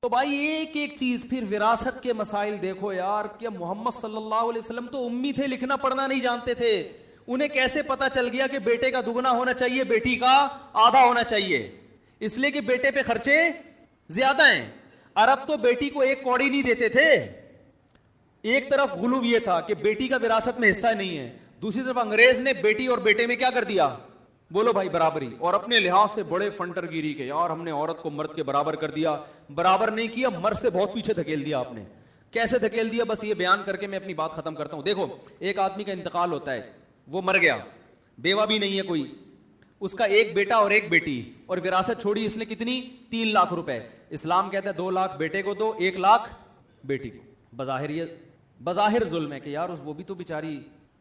تو بھائی ایک ایک چیز. پھر وراثت کے مسائل دیکھو یار, کہ محمد صلی اللہ علیہ وسلم تو امی تھے, لکھنا پڑھنا نہیں جانتے تھے. انہیں کیسے پتا چل گیا کہ بیٹے کا دگنا ہونا چاہیے, بیٹی کا آدھا ہونا چاہیے؟ اس لیے کہ بیٹے پہ خرچے زیادہ ہیں. عرب تو بیٹی کو ایک کوڑی نہیں دیتے تھے. ایک طرف غلو یہ تھا کہ بیٹی کا وراثت میں حصہ نہیں ہے, دوسری طرف انگریز نے بیٹی اور بیٹے میں کیا کر دیا؟ بولو بھائی, برابری. اور اپنے لحاظ سے بڑے فنٹر گیری کے, یار ہم نے عورت کو مرد کے برابر کر دیا. برابر نہیں کیا, مرد سے بہت پیچھے دھکیل دیا آپ نے. کیسے دھکیل دیا, بس یہ بیان کر کے میں اپنی بات ختم کرتا ہوں. دیکھو, ایک آدمی کا انتقال ہوتا ہے, وہ مر گیا, بیوہ بھی نہیں ہے کوئی, اس کا ایک بیٹا اور ایک بیٹی, اور وراثت چھوڑی اس نے کتنی؟ 3 لاکھ روپے. اسلام کہتا ہے 2 لاکھ بیٹے کو دو, 1 لاکھ بیٹی کو. بظاہر ظلم ہے کہ یار وہ بھی تو بیچاری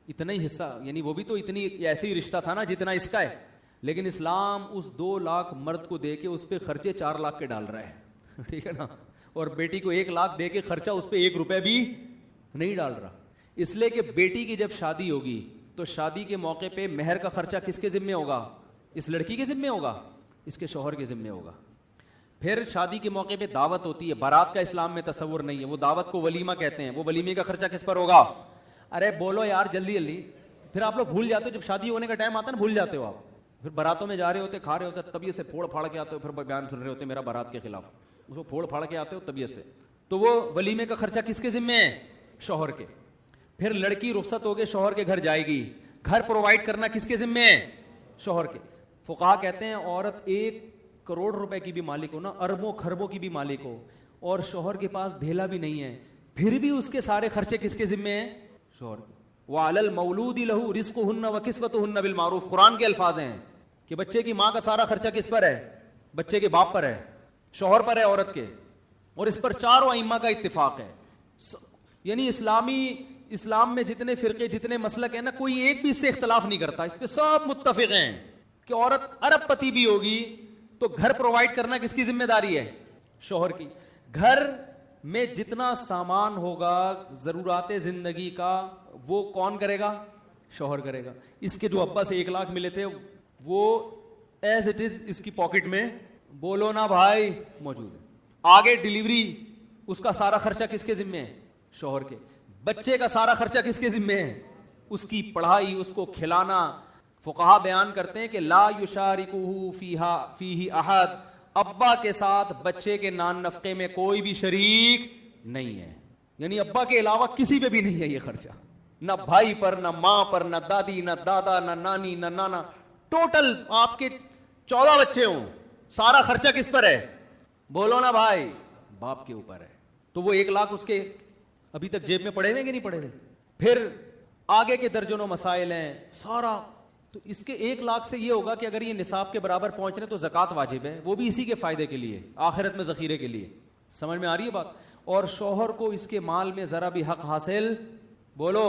اتنا ہی حصہ, یعنی وہ بھی تو اتنی ایسے ہی رشتہ تھا نا جتنا اس کا ہے. لیکن اسلام اس 2 لاکھ مرد کو دے کے اس پہ خرچے 4 لاکھ کے ڈال رہا ہے, ٹھیک ہے نا, اور بیٹی کو 1 لاکھ دے کے خرچہ اس پہ 1 روپے بھی نہیں ڈال رہا. اس لیے کہ بیٹی کی جب شادی ہوگی تو شادی کے موقع پہ مہر کا خرچہ کس کے ذمہ ہوگا؟ اس لڑکی کے ذمہ ہوگا, اس کے شوہر کے ذمہ ہوگا. پھر شادی کے موقع پہ دعوت ہوتی ہے, بارات کا اسلام میں تصور نہیں ہے, وہ دعوت کو ولیمہ کہتے ہیں. وہ ولیمے کا خرچہ کس پر ہوگا؟ ارے بولو یار جلدی جلدی. پھر آپ لوگ بھول جاتے ہو, جب شادی ہونے کا ٹائم آتا ہے نا بھول جاتے ہو آپ. پھر باراتوں میں جا رہے ہوتے, کھا رہے ہوتے, طبیعت سے پھوڑ پھاڑ کے آتے ہو, پھر بیان سن رہے ہوتے میرا بارات کے خلاف, اس کو پھوڑ پھاڑ کے آتے ہو طبیعت سے. تو وہ ولیمے کا خرچہ کس کے ذمہ ہے؟ شوہر کے. پھر لڑکی رخصت ہو کے شوہر کے گھر جائے گی, گھر پرووائڈ کرنا کس کے ذمہ ہے؟ شوہر کے. فقہا کہتے ہیں عورت 1 کروڑ روپے کی بھی مالک ہو نا, اربوں خربوں کی بھی مالک ہو, اور شوہر کے پاس دھیلا بھی نہیں ہے, پھر بھی اس کے سارے خرچے کس کے ذمہ ہیں؟ شوہر کے. وَعَلَى الْمَوْلُودِ لَهُ رِزْقُهُنَّ وَكِسْوَتُهُنَّ بِالْمَعْرُوفِ. قرآن کے الفاظ ہیں کہ بچے کی ماں کا سارا خرچہ کس پر ہے؟ بچے کے باپ پر ہے, شوہر پر ہے, عورت کے. اور اس پر 4 ائمہ کا اتفاق ہے. یعنی اسلام میں جتنے فرقے جتنے مسلک ہیں نا, کوئی ایک بھی اس سے اختلاف نہیں کرتا, اس پہ سب متفق ہیں کہ عورت ارب پتی بھی ہوگی تو گھر پرووائڈ کرنا کس کی ذمہ داری ہے؟ شوہر کی. گھر میں جتنا سامان ہوگا ضرورات زندگی کا وہ کون کرے گا؟ شوہر کرے گا. اس کے جو ابا سے 1 لاکھ ملے تھے وہ ایز اٹ از اس کی پاکٹ میں, بولو نا بھائی, موجود ہے. آگے ڈیلیوری, اس کا سارا خرچہ کس کے ذمہ ہے؟ شوہر کے. بچے کا سارا خرچہ کس کے ذمہ ہے؟ اس کی پڑھائی, اس کو کھلانا. فقہا بیان کرتے ہیں کہ لا یشارکہ فیہ احد, ابا کے ساتھ بچے کے نان نفقے میں کوئی بھی شریک نہیں ہے. یعنی ابا کے علاوہ کسی پہ بھی نہیں ہے یہ خرچہ, نہ بھائی پر, نہ ماں پر, نہ دادی, نہ دادا, نہ نانی, نہ نانا. ٹوٹل آپ کے 14 بچے ہوں, سارا خرچہ کس پر ہے؟ بولو نا بھائی, باپ کے اوپر ہے. تو وہ 1 لاکھ اس کے ابھی تک جیب میں پڑے ہوئے کہ نہیں پڑے ہوئے؟ پھر آگے کے درجنوں مسائل ہیں سارا. تو اس کے 1 لاکھ سے یہ ہوگا کہ اگر یہ نصاب کے برابر پہنچ رہے تو زکوٰۃ واجب ہے, وہ بھی اسی کے فائدے کے لیے, آخرت میں ذخیرے کے لیے. سمجھ میں آ رہی ہے بات؟ اور شوہر کو اس کے مال میں ذرا بھی حق حاصل بولو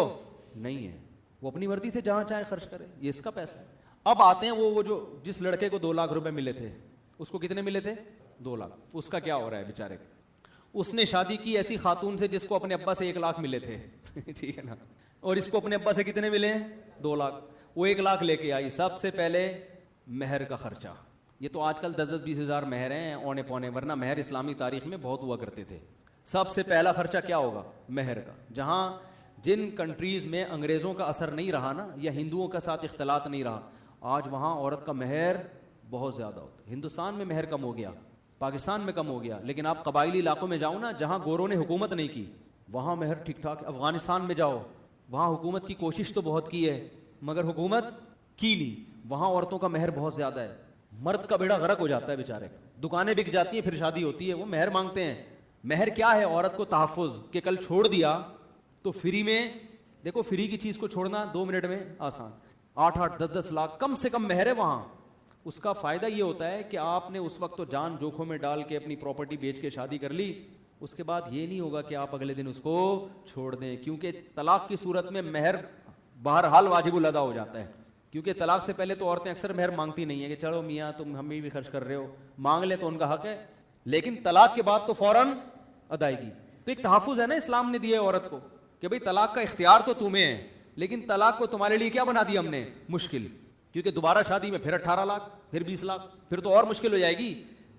نہیں ہے, وہ اپنی مرضی سے جہاں چاہے خرچ کرے, یہ اس کا پیسہ ہے. اب آتے ہیں وہ جو جس لڑکے کو 2 لاکھ روپے ملے تھے, اس کو کتنے ملے تھے؟ 2 لاکھ. اس کا کیا ہو رہا ہے بیچارے کا؟ اس نے شادی کی ایسی خاتون سے جس کو اپنے ابا سے 1 لاکھ ملے تھے, ٹھیک ہے نا, اور اس کو اپنے ابا سے کتنے ملے ہیں؟ 2 لاکھ. وہ 1 لاکھ لے کے آئی. سب سے پہلے مہر کا خرچہ. یہ تو آج کل 10-20 ہزار مہر ہیں اونے پونے, ورنہ مہر اسلامی تاریخ میں بہت ہوا کرتے تھے. سب سے پہلا خرچہ کیا ہوگا؟ مہر کا. جہاں جن کنٹریز میں انگریزوں کا اثر نہیں رہا نا, یا ہندوؤں کا ساتھ اختلاط نہیں رہا, آج وہاں عورت کا مہر بہت زیادہ ہوتا ہے. ہندوستان میں مہر کم ہو گیا, پاکستان میں کم ہو گیا, لیکن آپ قبائلی علاقوں میں جاؤ نا جہاں گوروں نے حکومت نہیں کی, وہاں مہر ٹھیک ٹھاک. افغانستان میں جاؤ, وہاں حکومت کی کوشش تو بہت کی ہے مگر حکومت کی نہیں, وہاں عورتوں کا مہر بہت زیادہ ہے. مرد کا بیڑا غرق ہو جاتا ہے بیچارے, دکانیں بک جاتی ہیں, پھر شادی ہوتی ہے, وہ مہر مانگتے ہیں. مہر کیا ہے؟ عورت کو تحفظ, کہ کل چھوڑ دیا تو فری میں, دیکھو فری کی چیز کو چھوڑنا 2 منٹ میں آسان, 8-8 10-10 لاکھ کم سے کم مہر ہے وہاں. اس کا فائدہ یہ ہوتا ہے کہ آپ نے اس وقت تو جان جوکھوں میں ڈال کے اپنی پراپرٹی بیچ کے شادی کر لی, اس کے بعد یہ نہیں ہوگا کہ آپ اگلے دن اس کو چھوڑ دیں, کیونکہ طلاق کی صورت میں مہر بہرحال واجب الادا ہو جاتا ہے. کیونکہ طلاق سے پہلے تو عورتیں اکثر مہر مانگتی نہیں ہیں کہ چلو میاں تم ہمیں بھی خرچ کر رہے ہو, مانگ لے تو ان کا حق ہے, لیکن طلاق کے بعد تو فوراً ادائیگی. تو ایک تحفظ ہے نا اسلام نے دیا ہے عورت کو کہ بھئی طلاق کا اختیار تو تمہیں ہے, لیکن طلاق کو تمہارے لیے کیا بنا دیا ہم نے؟ مشکل. کیونکہ دوبارہ شادی میں پھر 18 لاکھ, پھر 20 لاکھ, پھر تو اور مشکل ہو جائے گی.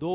2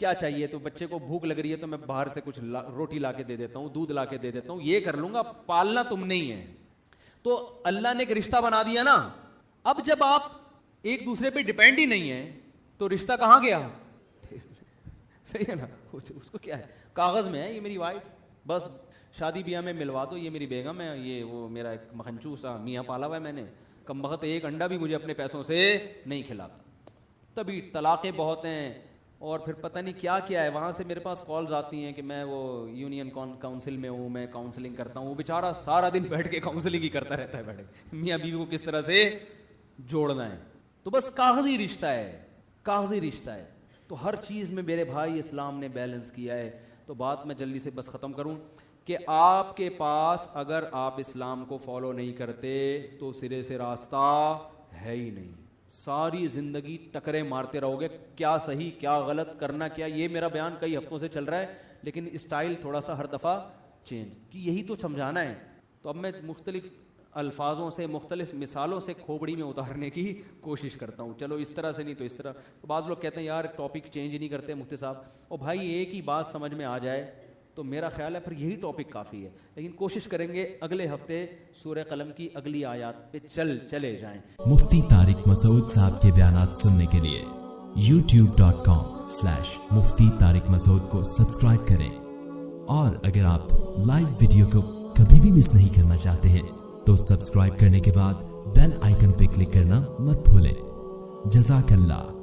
کیا چاہیے تو بچے کو بھوک لگ رہی ہے تو میں باہر سے کچھ روٹی لا کے دے دیتا ہوں, دودھ لا کے دے دیتا ہوں, یہ کر لوں گا, پالنا تم نہیں ہے. تو اللہ نے ایک رشتہ بنا دیا نا. اب جب آپ ایک دوسرے پہ ڈیپینڈ ہی نہیں ہے تو رشتہ کہاں گیا؟ صحیح ہے نا. اس کو کیا ہے, کاغذ میں ہے یہ میری وائف, بس شادی بیاہ میں ملوا دو, یہ میری بیگم ہے, یہ وہ میرا ایک مکھنچو سا میاں پالا ہوا ہے میں نے, کم بخت ایک انڈا بھی مجھے اپنے پیسوں سے نہیں کھلاتا. تبھی طلاقیں بہت ہیں, اور پھر پتہ نہیں کیا کیا ہے. وہاں سے میرے پاس کالز آتی ہیں کہ میں وہ یونین کاؤنسل میں ہوں, میں کاؤنسلنگ کرتا ہوں. وہ بیچارہ سارا دن بیٹھ کے کاؤنسلنگ ہی کرتا رہتا ہے, بیٹھے میاں بیوی کو کس طرح سے جوڑنا ہے. تو بس کاغذی رشتہ ہے, کاغذی رشتہ ہے. تو ہر چیز میں میرے بھائی اسلام نے بیلنس کیا ہے. تو بات میں جلدی سے بس ختم کروں کہ آپ کے پاس اگر آپ اسلام کو فالو نہیں کرتے تو سرے سے راستہ ہے ہی نہیں. ساری زندگی ٹکرے مارتے رہو گے, کیا صحیح کیا غلط, کرنا کیا. یہ میرا بیان کئی ہفتوں سے چل رہا ہے لیکن اسٹائل تھوڑا سا ہر دفعہ چینج, کہ یہی تو سمجھانا ہے. تو اب میں مختلف الفاظوں سے, مختلف مثالوں سے کھوپڑی میں اتارنے کی کوشش کرتا ہوں. چلو اس طرح سے نہیں تو اس طرح. تو بعض لوگ کہتے ہیں یار ٹاپک چینج نہیں کرتے مفتی صاحب. اور بھائی ایک ہی بات سمجھ میں آ جائے تو میرا خیال ہے پھر یہی ٹاپک کافی ہے. لیکن کوشش کریں گے اگلے ہفتے سورہ قلم کی اگلی آیات پہ چلے جائیں. مفتی طارق مسعود صاحب کے بیانات سننے کے لیے youtube.com/مفتی طارق مسعود کو سبسکرائب کریں. اور اگر آپ لائیو ویڈیو کو کبھی بھی مس نہیں کرنا چاہتے ہیں تو سبسکرائب کرنے کے بعد بیل آئیکن پہ کلک کرنا مت بھولیں. جزاک اللہ.